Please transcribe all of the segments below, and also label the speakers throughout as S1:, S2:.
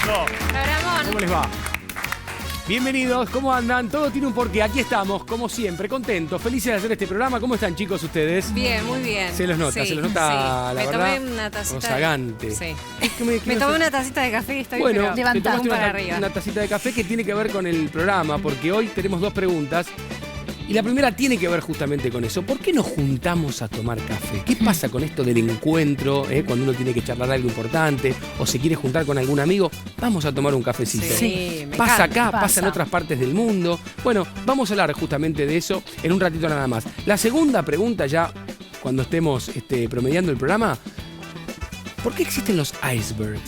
S1: aplauso.
S2: Programón.
S1: ¿Cómo les va? Bienvenidos, ¿cómo andan? Todo tiene un porqué. Aquí estamos, como siempre, contentos, felices de hacer este programa. ¿Cómo están, chicos, ustedes?
S2: Bien, muy bien.
S1: Se los nota,
S2: sí,
S1: la verdad.
S2: Me tomé una tacita.
S1: Rozagante.
S2: Sí.
S1: Me
S2: tomé una tacita de café y estoy
S1: bueno,
S2: pero
S1: te tomaste
S2: para arriba.
S1: una tacita de café que tiene que ver con el programa, porque hoy tenemos dos preguntas. Y la primera tiene que ver justamente con eso. ¿Por qué nos juntamos a tomar café? ¿Qué pasa con esto del encuentro? Cuando uno tiene que charlar algo importante o se quiere juntar con algún amigo, vamos a tomar un cafecito.
S2: Sí, me
S1: pasa
S2: encanta.
S1: acá, pasa en otras partes del mundo. Bueno, vamos a hablar justamente de eso en un ratito nada más. La segunda pregunta ya, cuando estemos promediando el programa, ¿por qué existen los icebergs?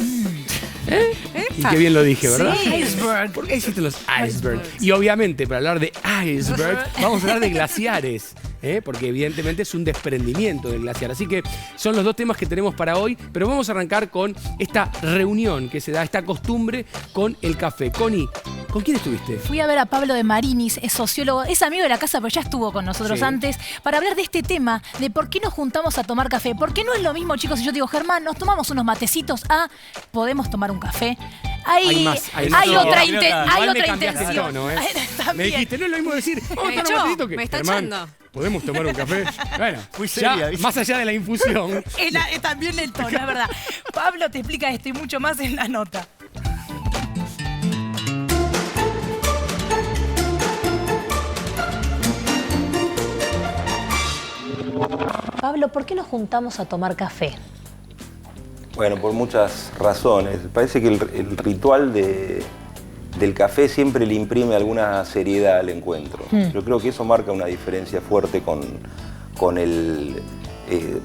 S1: Y qué bien lo dije, ¿verdad?
S2: Sí.
S3: Iceberg.
S1: ¿Por qué existen los icebergs? Y obviamente, para hablar de icebergs, vamos a hablar de glaciares. Porque evidentemente es un desprendimiento del glaciar. Así que son los dos temas que tenemos para hoy, pero vamos a arrancar con esta reunión que se da, esta costumbre con el café. Connie, ¿con quién estuviste?
S3: Fui a ver a Pablo de Marinis, es sociólogo, es amigo de la casa, pero ya estuvo con nosotros antes, para hablar de este tema, de por qué nos juntamos a tomar café. Porque no es lo mismo, chicos, si yo te digo, Germán, nos tomamos unos matecitos, ¿podemos tomar un café? Hay otra intención.
S1: Me dijiste, no es lo mismo decir, vamos a tomar un matecito que,
S2: me está
S1: Germán,
S2: echando.
S1: ¿podemos tomar un café? Bueno,
S4: muy seria,
S1: ya, más allá de la infusión.
S3: También el tono, es verdad. Pablo te explica esto y mucho más en la nota. Pablo, ¿por qué nos juntamos a tomar café?
S4: Bueno, por muchas razones. Parece que el ritual del café siempre le imprime alguna seriedad al encuentro. Yo creo que eso marca una diferencia fuerte con el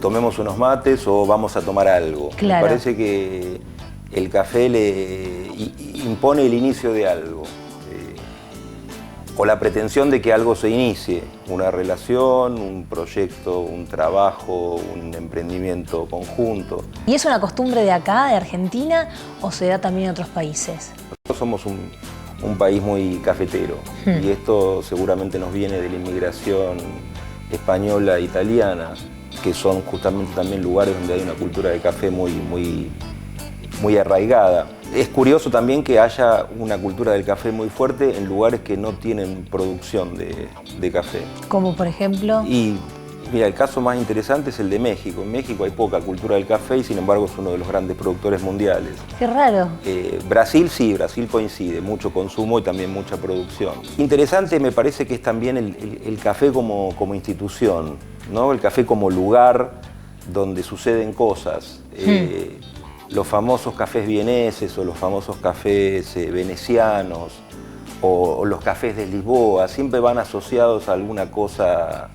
S4: tomemos unos mates o vamos a tomar algo.
S3: Claro.
S4: Me parece que el café le impone el inicio de algo. O la pretensión de que algo se inicie, una relación, un proyecto, un trabajo, un emprendimiento conjunto.
S3: ¿Y es una costumbre de acá, de Argentina, o se da también en otros países?
S4: Nosotros somos un país muy cafetero y esto seguramente nos viene de la inmigración española e italiana, que son justamente también lugares donde hay una cultura de café muy arraigada. Es curioso también que haya una cultura del café muy fuerte en lugares que no tienen producción de café.
S3: Como por ejemplo...
S4: Y mira, el caso más interesante es el de México. En México hay poca cultura del café y sin embargo es uno de los grandes productores mundiales.
S3: Qué raro.
S4: Brasil sí, Brasil coincide, mucho consumo y también mucha producción. Interesante me parece que es también el café como institución, ¿no? El café como lugar donde suceden cosas. Los famosos cafés vieneses o los famosos cafés venecianos o los cafés de Lisboa siempre van asociados a alguna cosa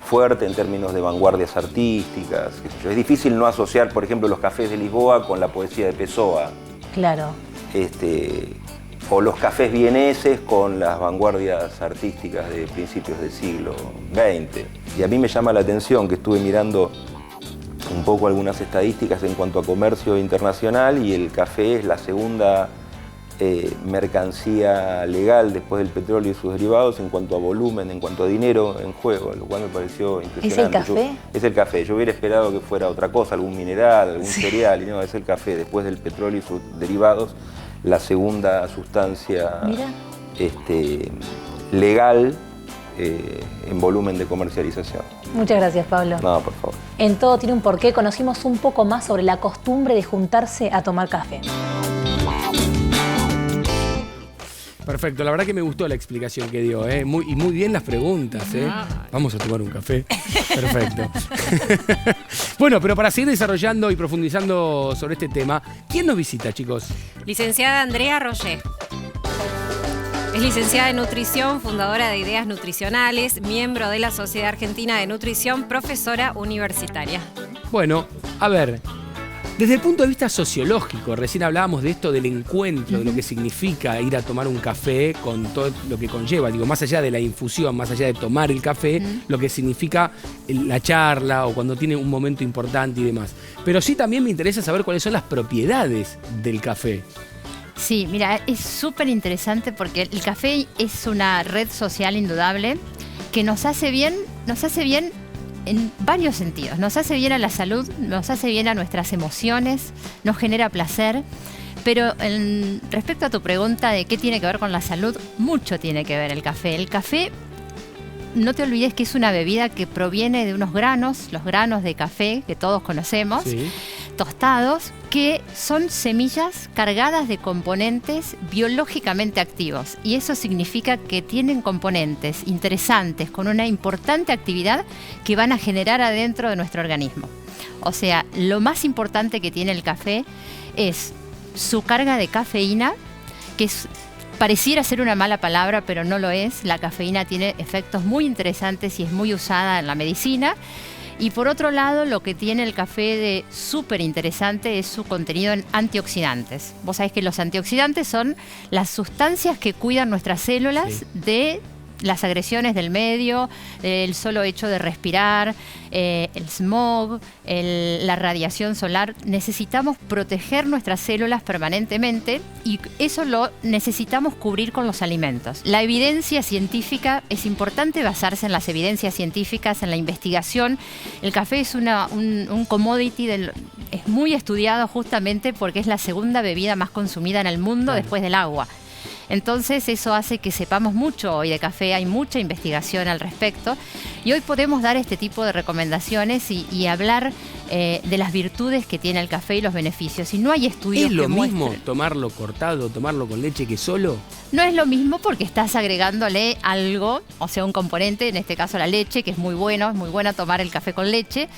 S4: fuerte en términos de vanguardias artísticas. Es difícil no asociar, por ejemplo, los cafés de Lisboa con la poesía de Pessoa.
S3: Claro.
S4: O los cafés vieneses con las vanguardias artísticas de principios del siglo XX. Y a mí me llama la atención que estuve mirando un poco algunas estadísticas en cuanto a comercio internacional y el café es la segunda mercancía legal después del petróleo y sus derivados en cuanto a volumen, en cuanto a dinero en juego, lo cual me pareció impresionante.
S3: ¿Es el café?
S4: Es el café. Yo hubiera esperado que fuera otra cosa, algún mineral, algún cereal, y no, es el café. Después del petróleo y sus derivados, la segunda sustancia legal en volumen de comercialización.
S3: Muchas gracias, Pablo.
S4: No, por favor.
S3: En Todo Tiene un Porqué conocimos un poco más sobre la costumbre de juntarse a tomar café.
S1: Perfecto, la verdad que me gustó la explicación que dio, y muy bien las preguntas, Vamos a tomar un café. Perfecto. Bueno, pero para seguir desarrollando y profundizando sobre este tema, ¿quién nos visita, chicos?
S2: Licenciada Andrea Roger. Es licenciada en nutrición, fundadora de Ideas Nutricionales, miembro de la Sociedad Argentina de Nutrición, profesora universitaria.
S1: Bueno, a ver, desde el punto de vista sociológico, recién hablábamos de esto del encuentro, de lo que significa ir a tomar un café con todo lo que conlleva, digo, más allá de la infusión, más allá de tomar el café, lo que significa la charla o cuando tiene un momento importante y demás. Pero sí también me interesa saber cuáles son las propiedades del café.
S5: Sí, mira, es súper interesante porque el café es una red social indudable que nos hace bien en varios sentidos. Nos hace bien a la salud, nos hace bien a nuestras emociones, nos genera placer, Pero respecto a tu pregunta de qué tiene que ver con la salud, mucho tiene que ver el café. El café, no te olvides que es una bebida que proviene de unos granos, los granos de café que todos conocemos,
S1: Sí.
S5: tostados, que son semillas cargadas de componentes biológicamente activos. Y eso significa que tienen componentes interesantes con una importante actividad que van a generar adentro de nuestro organismo. O sea, lo más importante que tiene el café es su carga de cafeína, que pareciera ser una mala palabra, pero no lo es. La cafeína tiene efectos muy interesantes y es muy usada en la medicina. Y por otro lado, lo que tiene el café de súper interesante es su contenido en antioxidantes. Vos sabés que los antioxidantes son las sustancias que cuidan nuestras células de las agresiones del medio, el solo hecho de respirar, el smog, la radiación solar. Necesitamos proteger nuestras células permanentemente y eso lo necesitamos cubrir con los alimentos. La evidencia científica, es importante basarse en las evidencias científicas, en la investigación. El café es un commodity, es muy estudiado justamente porque es la segunda bebida más consumida en el mundo después del agua. Entonces eso hace que sepamos mucho hoy de café, hay mucha investigación al respecto y hoy podemos dar este tipo de recomendaciones y hablar de las virtudes que tiene el café y los beneficios. Y no hay estudios
S1: ¿Es lo
S5: que
S1: mismo
S5: muestren.
S1: tomarlo cortado, tomarlo con leche que solo?
S5: No es lo mismo porque estás agregándole algo, o sea, un componente, en este caso la leche, que es muy buena tomar el café con leche,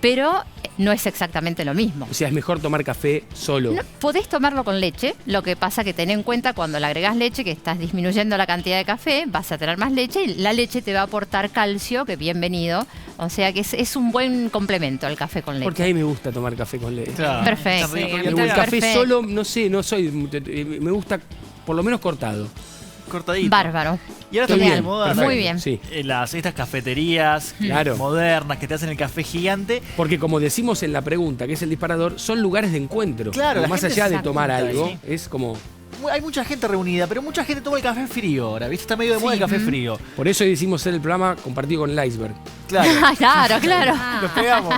S5: pero no es exactamente lo mismo.
S1: O sea, es mejor tomar café solo.
S5: No, podés tomarlo con leche, lo que pasa que ten en cuenta cuando le agregás leche que estás disminuyendo la cantidad de café, vas a tener más leche y la leche te va a aportar calcio, que bienvenido, o sea que es un buen complemento el café con leche.
S1: Porque a mí me gusta tomar café con leche.
S6: Claro.
S5: Perfecto.
S6: Está rico.
S2: Sí,
S6: Y
S1: Pero el
S6: está
S1: café
S5: Perfecto.
S1: solo, no sé, no soy... Me gusta por lo menos cortado.
S6: cortadito.
S5: Bárbaro.
S6: Y ahora
S1: Estoy
S6: está muy de
S1: bien,
S6: moda
S1: perfecto.
S5: Muy bien.
S1: Sí.
S6: estas cafeterías
S1: Claro.
S6: modernas que te hacen el café gigante.
S1: Porque como decimos en la pregunta, que es el disparador, son lugares de encuentro.
S6: Claro, la
S1: Más
S6: gente
S1: allá de
S6: se
S1: tomar
S6: junta
S1: algo,
S6: ahí.
S1: es como...
S6: Hay mucha gente reunida, pero mucha gente toma el café frío ahora, ¿viste? Está medio de moda el café frío.
S1: Por eso decidimos hacer el programa compartido con el iceberg.
S6: Claro.
S5: Claro.
S6: Nos pegamos.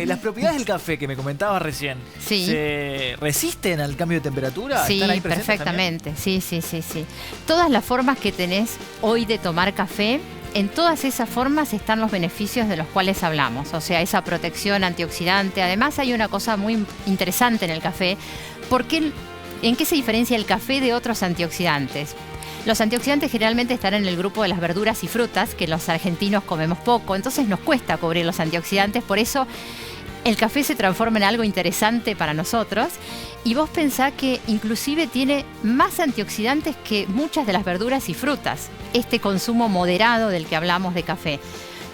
S6: Las propiedades del café que me comentabas recién,
S5: Sí.
S6: ¿se resisten al cambio de temperatura?
S5: Sí,
S6: ¿Están ahí presentes también?
S5: perfectamente. Sí. Todas las formas que tenés hoy de tomar café, en todas esas formas están los beneficios de los cuales hablamos. O sea, esa protección antioxidante. Además, hay una cosa muy interesante en el café. ¿En qué se diferencia el café de otros antioxidantes? Los antioxidantes generalmente están en el grupo de las verduras y frutas, que los argentinos comemos poco, entonces nos cuesta cubrir los antioxidantes, por eso el café se transforma en algo interesante para nosotros. Y vos pensás que inclusive tiene más antioxidantes que muchas de las verduras y frutas, este consumo moderado del que hablamos de café.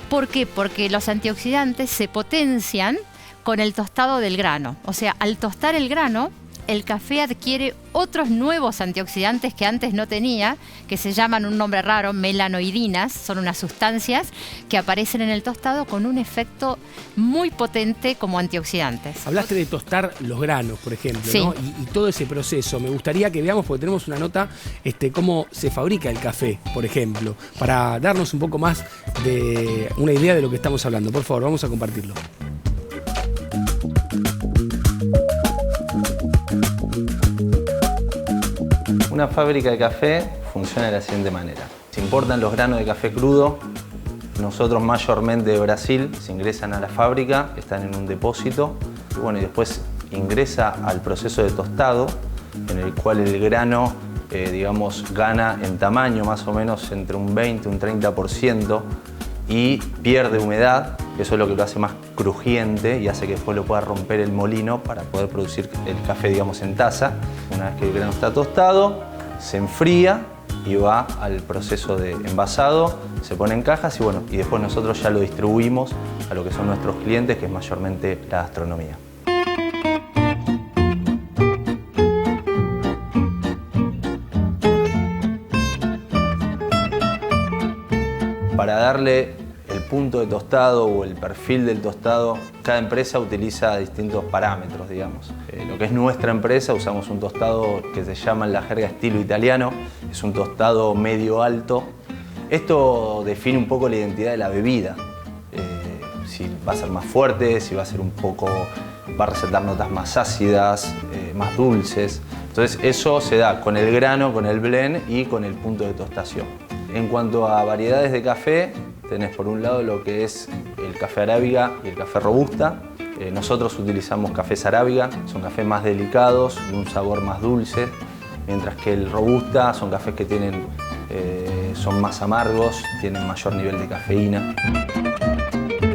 S5: ¿Por qué? Porque los antioxidantes se potencian con el tostado del grano. O sea, al tostar el grano, el café adquiere otros nuevos antioxidantes que antes no tenía, que se llaman un nombre raro, melanoidinas. Son unas sustancias que aparecen en el tostado con un efecto muy potente como antioxidantes.
S1: Hablaste de tostar los granos, por ejemplo,
S5: Sí.
S1: ¿no? Y todo ese proceso. Me gustaría que veamos, porque tenemos una nota, cómo se fabrica el café, por ejemplo, para darnos un poco más de una idea de lo que estamos hablando. Por favor, vamos a compartirlo.
S7: Una fábrica de café funciona de la siguiente manera. Se importan los granos de café crudo, nosotros mayormente de Brasil, se ingresan a la fábrica, están en un depósito y después ingresa al proceso de tostado en el cual el grano gana en tamaño más o menos entre un 20 y un 30% y pierde humedad, que eso es lo que lo hace más crujiente y hace que después lo pueda romper el molino para poder producir el café en taza. Una vez que el grano está tostado, se enfría y va al proceso de envasado, se pone en cajas y después nosotros ya lo distribuimos a lo que son nuestros clientes, que es mayormente la gastronomía. Para darle el punto de tostado o el perfil del tostado, cada empresa utiliza distintos parámetros, digamos. Lo que es nuestra empresa, usamos un tostado que se llama en la jerga estilo italiano, es un tostado medio alto. Esto define un poco la identidad de la bebida. Si va a ser más fuerte, si va a ser un poco va a recetar notas más ácidas, más dulces. Entonces eso se da con el grano, con el blend y con el punto de tostación. En cuanto a variedades de café, tenés por un lado lo que es el café arábiga y el café robusta. Nosotros utilizamos cafés arábiga, son cafés más delicados, de un sabor más dulce, mientras que el robusta son cafés que son más amargos, tienen mayor nivel de cafeína.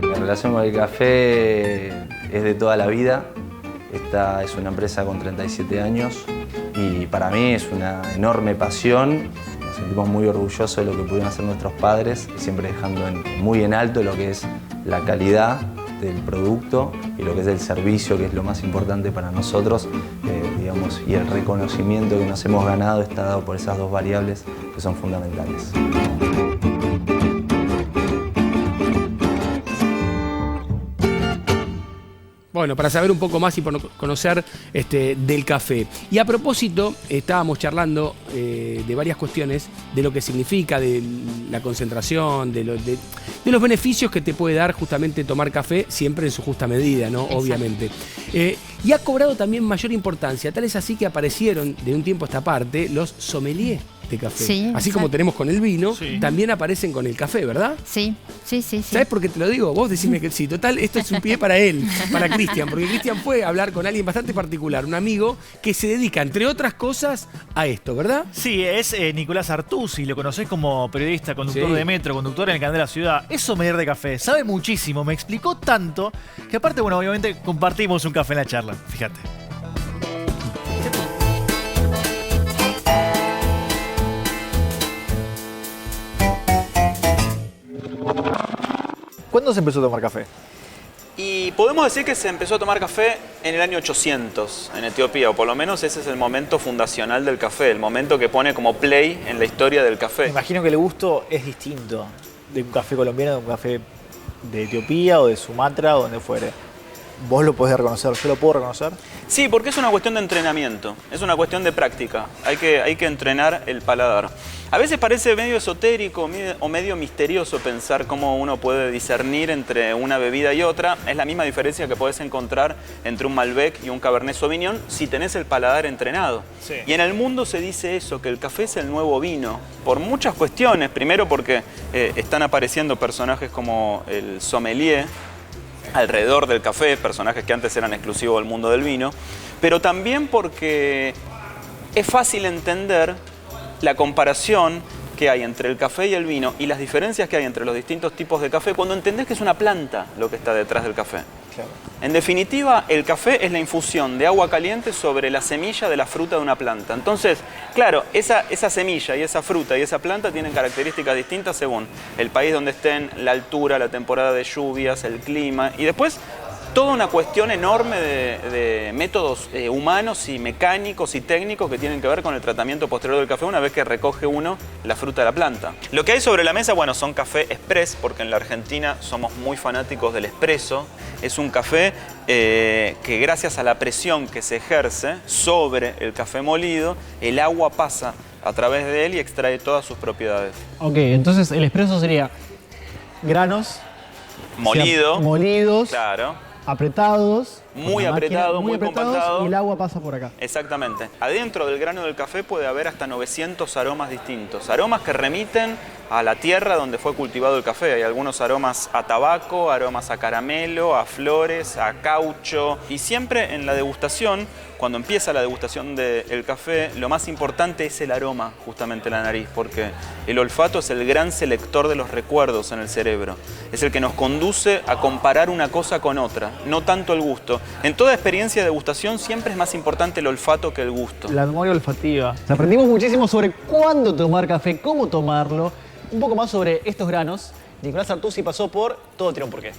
S7: La relación con el café es de toda la vida. Esta es una empresa con 37 años y para mí es una enorme pasión. Nos sentimos muy orgullosos de lo que pudieron hacer nuestros padres, siempre dejando muy en alto lo que es la calidad del producto y lo que es el servicio, que es lo más importante para nosotros, digamos, y el reconocimiento que nos hemos ganado está dado por esas dos variables que son fundamentales.
S1: Bueno, para saber un poco más y por conocer del café. Y a propósito, estábamos charlando de varias cuestiones, de lo que significa, de la concentración, de los beneficios que te puede dar justamente tomar café, siempre en su justa medida, ¿no?
S5: Exacto.
S1: Obviamente. Y ha cobrado también mayor importancia, tal es así que aparecieron de un tiempo a esta parte los sommeliers de café.
S5: Sí,
S1: así
S5: exacto.
S1: como tenemos con el vino,
S6: Sí.
S1: también aparecen con el café, ¿verdad?
S5: Sí.
S1: ¿Sabes por qué te lo digo? Vos decime que sí. Total, esto es un pie para él, para Cristian, porque Cristian fue a hablar con alguien bastante particular, un amigo que se dedica, entre otras cosas, a esto, ¿verdad?
S6: Sí, es Nicolás Artusi, lo conocés como periodista, conductor
S1: Sí.
S6: de Metro, conductor en el canal de la ciudad. Es sommelier de café, sabe muchísimo, me explicó tanto que aparte, bueno, obviamente compartimos un café en la charla, fíjate. ¿Cuándo se empezó a tomar café?
S8: Y podemos decir que se empezó a tomar café en el año 800 en Etiopía, o por lo menos ese es el momento fundacional del café, el momento que pone como play en la historia del
S9: Me
S8: café.
S9: imagino que el gusto es distinto de un café colombiano, de un café de Etiopía o de Sumatra o donde fuere. ¿Vos lo podés reconocer? ¿Yo lo puedo reconocer?
S8: Sí, porque es una cuestión de entrenamiento, es una cuestión de práctica, hay que entrenar el paladar. A veces parece medio esotérico o medio misterioso pensar cómo uno puede discernir entre una bebida y otra. Es la misma diferencia que podés encontrar entre un Malbec y un Cabernet Sauvignon si tenés el paladar entrenado.
S9: Sí.
S8: Y en el mundo se dice eso, que el café es el nuevo vino, por muchas cuestiones. Primero porque están apareciendo personajes como el sommelier alrededor del café, personajes que antes eran exclusivos del mundo del vino, pero también porque es fácil entender la comparación que hay entre el café y el vino y las diferencias que hay entre los distintos tipos de café cuando entendés que es una planta lo que está detrás del café.
S9: Claro.
S8: En definitiva, el café es la infusión de agua caliente sobre la semilla de la fruta de una planta. Entonces, claro, esa semilla y esa fruta y esa planta tienen características distintas según el país donde estén, la altura, la temporada de lluvias, el clima y después toda una cuestión enorme de métodos humanos y mecánicos y técnicos que tienen que ver con el tratamiento posterior del café una vez que recoge uno la fruta de la planta. Lo que hay sobre la mesa, bueno, son café express, porque en la Argentina somos muy fanáticos del espresso. Es un café que gracias a la presión que se ejerce sobre el café molido, el agua pasa a través de él y extrae todas sus propiedades.
S10: Ok, entonces el expreso sería granos
S8: Molido,
S10: molidos,
S8: claro.
S10: apretados,
S8: Muy
S10: con la
S8: apretado,
S10: máquina,
S8: muy compactado.
S10: y el agua pasa por acá.
S8: Exactamente. Adentro del grano del café puede haber hasta 900 aromas distintos. Aromas que remiten a la tierra donde fue cultivado el café. Hay algunos aromas a tabaco, aromas a caramelo, a flores, a caucho. Y siempre en la degustación, cuando empieza la degustación del café, lo más importante es el aroma, justamente la nariz, porque el olfato es el gran selector de los recuerdos en el cerebro. Es el que nos conduce a comparar una cosa con otra, no tanto el gusto. En toda experiencia de degustación siempre es más importante el olfato que el gusto.
S10: La memoria olfativa. Aprendimos muchísimo sobre cuándo tomar café, cómo tomarlo, un poco más sobre estos granos. Nicolás Artusi pasó por Todo tiene un porqué.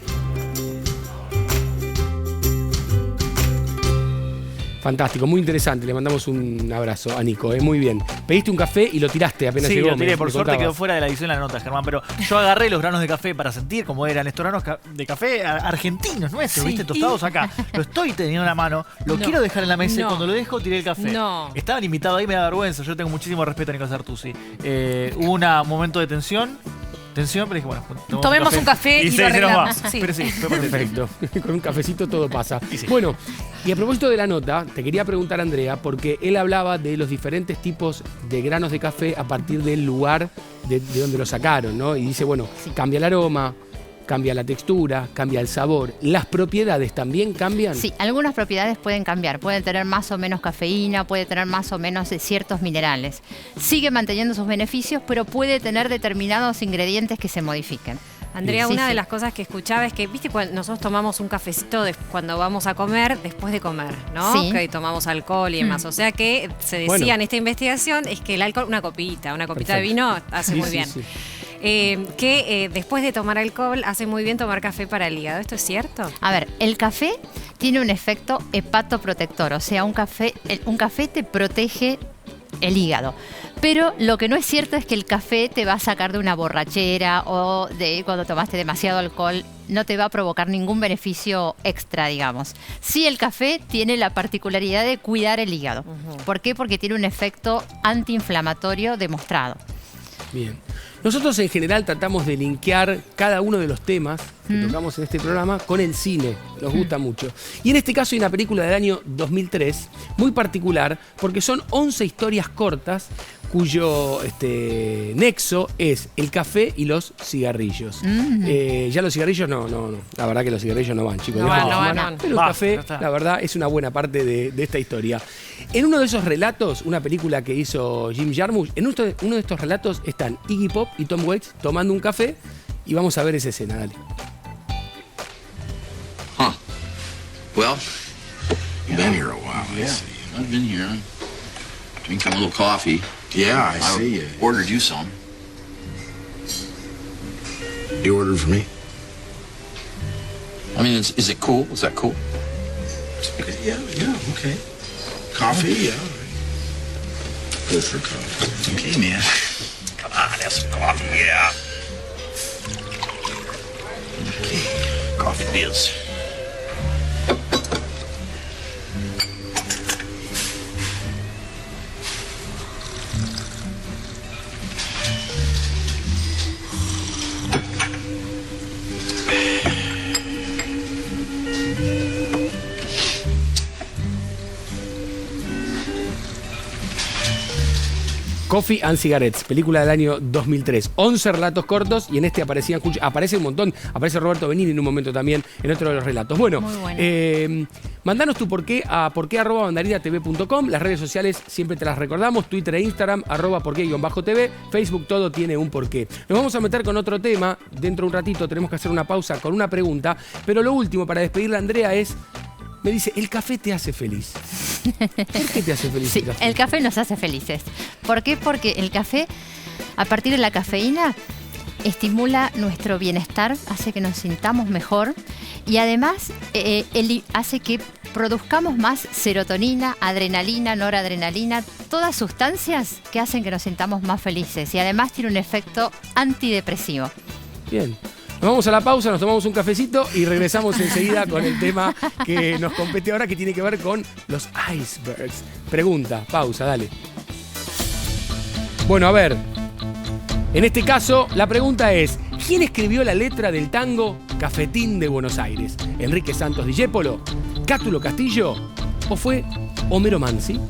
S1: Fantástico, muy interesante. Le mandamos un abrazo a Nico, muy bien. Pediste un café y lo tiraste apenas
S6: Sí,
S1: llegó.
S6: lo tiré,
S1: me
S6: por suerte
S1: contabas.
S6: quedó fuera de la edición de la nota, Germán, pero yo agarré los granos de café para sentir cómo eran estos granos de café argentinos nuestros,
S2: Sí.
S6: ¿viste? Tostados acá. Lo estoy teniendo en la mano, lo
S2: No.
S6: quiero dejar en la mesa y
S2: No.
S6: cuando lo dejo tiré el café.
S2: No.
S6: Estaban invitados ahí, me da vergüenza, yo tengo muchísimo respeto a Nicolás Artusi. Hubo un momento de tensión, tensión, pero dije, bueno,
S3: Tomemos un café y lo
S6: se nos
S3: arreglamos.
S6: va.
S3: Sí.
S6: Pero sí, fue
S1: Perfecto. Con un cafecito todo pasa.
S6: Sí.
S1: Bueno, y a propósito de la nota, te quería preguntar, Andrea, porque él hablaba de los diferentes tipos de granos de café a partir del lugar de donde lo sacaron, ¿no? Y dice, bueno, cambia el aroma, cambia la textura, cambia el sabor. ¿Las propiedades también cambian?
S5: Sí, algunas propiedades pueden cambiar. Pueden tener más o menos cafeína, puede tener más o menos ciertos minerales. Sigue manteniendo sus beneficios, pero puede tener determinados ingredientes que se modifiquen.
S2: Andrea,
S5: Sí,
S2: una
S5: sí.
S2: de las cosas que escuchaba es que, viste, cuando nosotros tomamos un cafecito cuando vamos a comer, después de comer, ¿no?
S5: Sí.
S2: Que tomamos alcohol y demás. O sea que se decía
S1: Bueno.
S2: en esta investigación es que el alcohol, una copita de
S1: Perfecto.
S2: vino hace
S1: Sí,
S2: muy
S1: sí,
S2: bien.
S1: sí.
S2: Que después de tomar alcohol hace muy bien tomar café para el hígado. ¿Esto es cierto?
S5: A ver, el café tiene un efecto hepatoprotector, o sea, un café te protege el hígado. Pero lo que no es cierto es que el café te va a sacar de una borrachera o de cuando tomaste demasiado alcohol, no te va a provocar ningún beneficio extra, digamos. Sí, el café tiene la particularidad de cuidar el hígado. ¿Por qué? Porque tiene un efecto antiinflamatorio demostrado.
S1: Bien. Nosotros en general tratamos de linkear cada uno de los temas que tocamos en este programa con el cine. Nos gusta mucho. Y en este caso hay una película del año 2003, muy particular, porque son 11 historias cortas cuyo nexo es el café y los cigarrillos. Ya los cigarrillos no. La verdad que los cigarrillos no van, chicos.
S2: No
S1: Dejen de
S2: van,
S1: fumar.
S2: no.
S1: Pero el
S6: Va,
S1: café,
S6: ya está.
S1: la verdad, es una buena parte de esta historia. En uno de esos relatos, una película que hizo Jim Jarmusch, en uno de estos relatos están Iggy Pop y Tom Waits tomando un café y vamos a ver esa escena, dale.
S11: Huh. Well, you've been here a while, I see. I've been here. Drinking a little coffee.
S12: Yeah, I see you.
S11: Ordered you some.
S12: You ordered for me?
S11: I mean, is it cool? Is that cool?
S12: Yeah, okay. Coffee, yeah. Go for coffee.
S11: Okay, man. Come on, have some coffee, yeah. Okay, coffee biz.
S1: Coffee and Cigarettes, película del año 2003. 11 relatos cortos y en este aparece un montón. Aparece Roberto Benigni en un momento también en otro de los relatos. Bueno,
S5: Muy bueno.
S1: mandanos tu porqué a porqué@mandarinatv.com. Las redes sociales siempre te las recordamos. Twitter e Instagram, @porqué_tv. Facebook, todo tiene un porqué. Nos vamos a meter con otro tema. Dentro de un ratito tenemos que hacer una pausa con una pregunta. Pero lo último para despedirle a Andrea es... Me dice, el café te hace feliz. ¿Por qué te hace feliz
S5: Sí,
S1: el café?
S5: el café nos hace felices. ¿Por qué? Porque el café, a partir de la cafeína, estimula nuestro bienestar, hace que nos sintamos mejor y además hace que produzcamos más serotonina, adrenalina, noradrenalina, todas sustancias que hacen que nos sintamos más felices y además tiene un efecto antidepresivo.
S1: Bien. Nos vamos a la pausa, nos tomamos un cafecito y regresamos enseguida con el tema que nos compete ahora, que tiene que ver con los icebergs. Pregunta, pausa, dale. Bueno, a ver. En este caso, la pregunta es: ¿quién escribió la letra del tango Cafetín de Buenos Aires? ¿Enrique Santos Discépolo? ¿Cátulo Castillo? ¿O fue Homero Mansi?